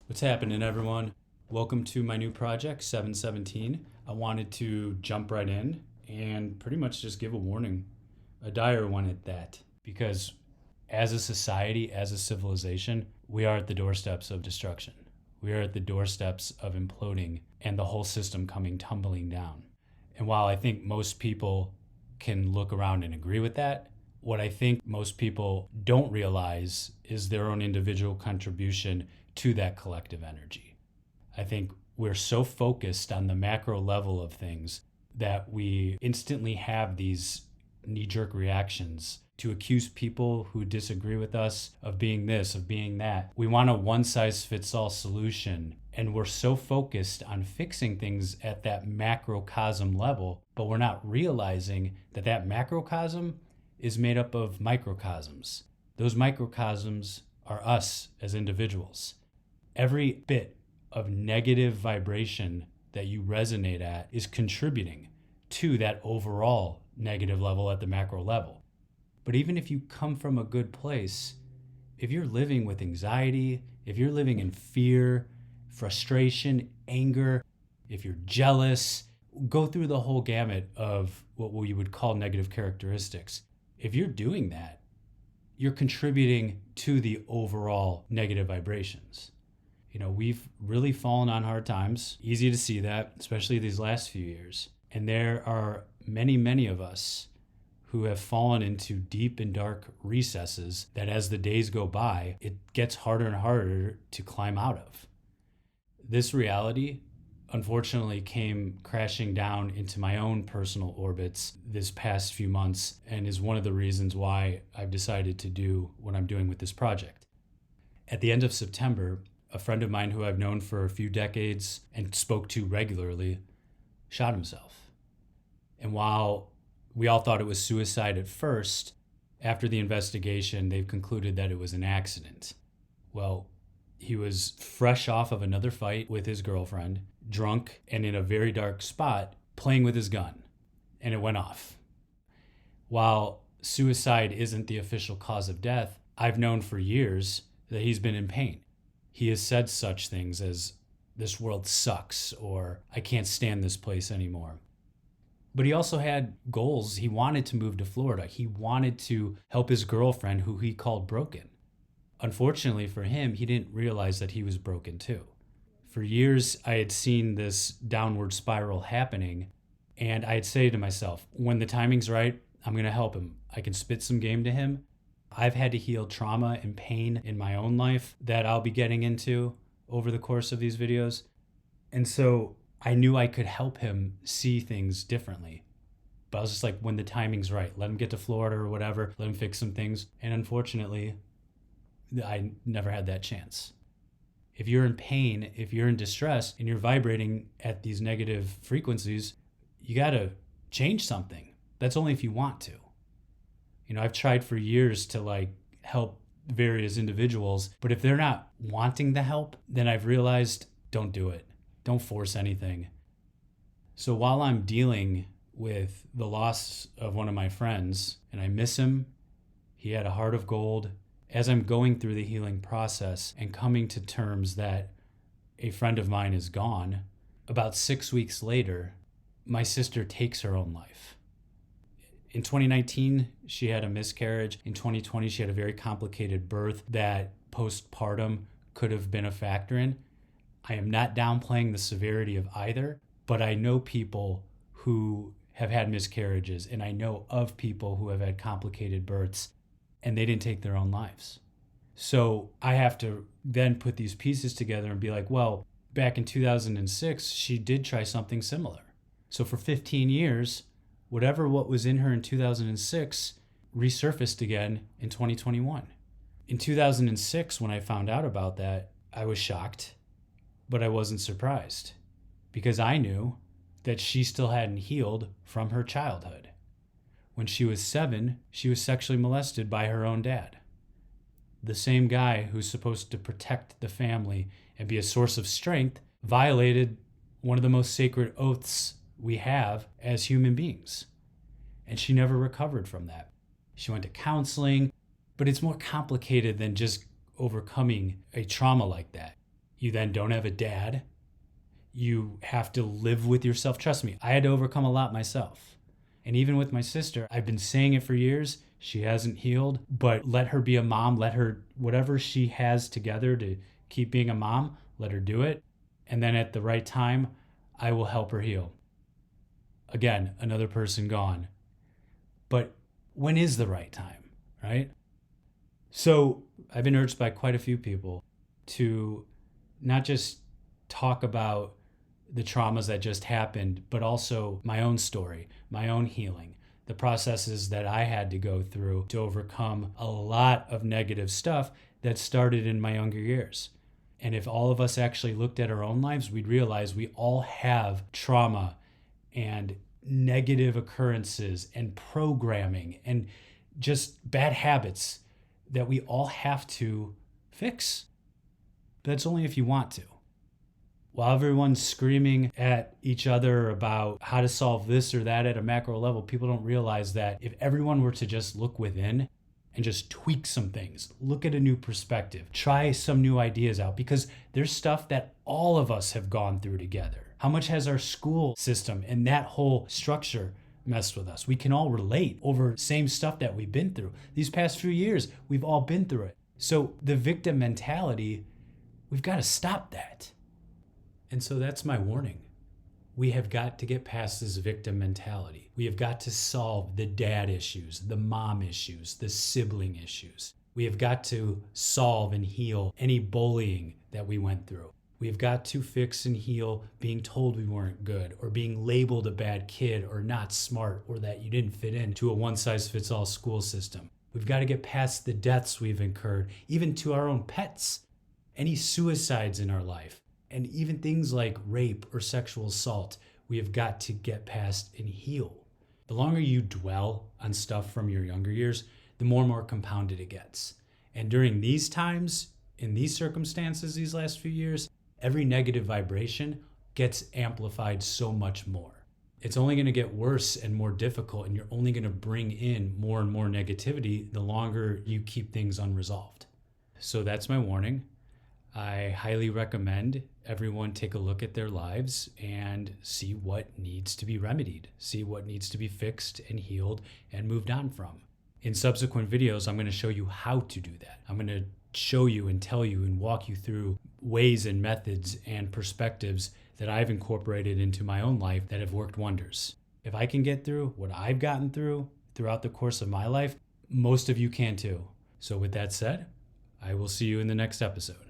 What's happening, everyone? Welcome to my new project, 717. I wanted to jump right in and pretty much just give a warning, a dire one at that, because as a society, as a civilization, we are at the doorsteps of destruction. We are at the doorsteps of imploding and the whole system coming tumbling down. And while I think most people can look around and agree with that, what I think most people don't realize is their own individual contribution to that collective energy. I think we're so focused on the macro level of things that we instantly have these knee-jerk reactions to accuse people who disagree with us of being this, of being that. We want a one-size-fits-all solution, and we're so focused on fixing things at that macrocosm level, but we're not realizing that that macrocosm is made up of microcosms. Those microcosms are us as individuals. Every bit of negative vibration that you resonate at is contributing to that overall negative level at the macro level. But even if you come from a good place, if you're living with anxiety, if you're living in fear, frustration, anger, if you're jealous, go through the whole gamut of what we would call negative characteristics. If you're doing that, you're contributing to the overall negative vibrations. You know, we've really fallen on hard times. Easy to see that, especially these last few years. And there are many, many of us who have fallen into deep and dark recesses that as the days go by, it gets harder and harder to climb out of. This reality, unfortunately, came crashing down into my own personal orbits this past few months and is one of the reasons why I've decided to do what I'm doing with this project. At the end of September, a friend of mine who I've known for a few decades and spoke to regularly shot himself. And while we all thought it was suicide at first, after the investigation, they've concluded that it was an accident. Well, he was fresh off of another fight with his girlfriend, drunk and in a very dark spot, playing with his gun, and it went off. While suicide isn't the official cause of death, I've known for years that he's been in pain. He has said such things as, "This world sucks," or "I can't stand this place anymore." But he also had goals. He wanted to move to Florida. He wanted to help his girlfriend, who he called broken. Unfortunately for him, he didn't realize that he was broken too. For years, I had seen this downward spiral happening, and I'd say to myself, when the timing's right, I'm going to help him. I can spit some game to him. I've had to heal trauma and pain in my own life that I'll be getting into over the course of these videos. And so I knew I could help him see things differently. But I was just like, when the timing's right, let him get to Florida or whatever, let him fix some things. And unfortunately, I never had that chance. If you're in pain, if you're in distress, and you're vibrating at these negative frequencies, you got to change something. That's only if you want to. You know, I've tried for years to help various individuals, but if they're not wanting the help, then I've realized don't do it. Don't force anything. So while I'm dealing with the loss of one of my friends, and I miss him, he had a heart of gold, as I'm going through the healing process and coming to terms that a friend of mine is gone, about 6 weeks later, my sister takes her own life. In 2019, she had a miscarriage. In 2020, she had a very complicated birth that postpartum could have been a factor in. I am not downplaying the severity of either, but I know people who have had miscarriages, and I know of people who have had complicated births, and they didn't take their own lives. So I have to then put these pieces together and be like, well, back in 2006, she did try something similar. So for 15 years, what was in her in 2006 resurfaced again in 2021. In 2006, when I found out about that, I was shocked, but I wasn't surprised because I knew that she still hadn't healed from her childhood. When she was 7, she was sexually molested by her own dad. The same guy who's supposed to protect the family and be a source of strength violated one of the most sacred oaths we have as human beings. And she never recovered from that. She went to counseling, but it's more complicated than just overcoming a trauma like that. You then don't have a dad. You have to live with yourself. Trust me, I had to overcome a lot myself. And even with my sister, I've been saying it for years. She hasn't healed, but let her be a mom. Let her, whatever she has together to keep being a mom, let her do it. And then at the right time, I will help her heal. Again, another person gone. But when is the right time, right? So I've been urged by quite a few people to not just talk about the traumas that just happened, but also my own story, my own healing, the processes that I had to go through to overcome a lot of negative stuff that started in my younger years. And if all of us actually looked at our own lives, we'd realize we all have trauma and negative occurrences and programming and just bad habits that we all have to fix. But that's only if you want to. While everyone's screaming at each other about how to solve this or that at a macro level, people don't realize that if everyone were to just look within and just tweak some things, look at a new perspective, try some new ideas out, because there's stuff that all of us have gone through together. How much has our school system and that whole structure messed with us? We can all relate over same stuff that we've been through. These past few years, we've all been through it. So the victim mentality, we've got to stop that. And so that's my warning. We have got to get past this victim mentality. We have got to solve the dad issues, the mom issues, the sibling issues. We have got to solve and heal any bullying that we went through. We've got to fix and heal being told we weren't good, or being labeled a bad kid, or not smart, or that you didn't fit into a one-size-fits-all school system. We've got to get past the deaths we've incurred, even to our own pets, any suicides in our life, and even things like rape or sexual assault. We have got to get past and heal. The longer you dwell on stuff from your younger years, the more and more compounded it gets. And during these times, in these circumstances, these last few years, every negative vibration gets amplified so much more. It's only going to get worse and more difficult, and you're only going to bring in more and more negativity the longer you keep things unresolved. So that's my warning. I highly recommend everyone take a look at their lives and see what needs to be remedied, see what needs to be fixed and healed and moved on from. In subsequent videos, I'm going to show you how to do that. I'm going to show you and tell you and walk you through ways and methods and perspectives that I've incorporated into my own life that have worked wonders. If I can get through what I've gotten through throughout the course of my life, most of you can too. So with that said, I will see you in the next episode.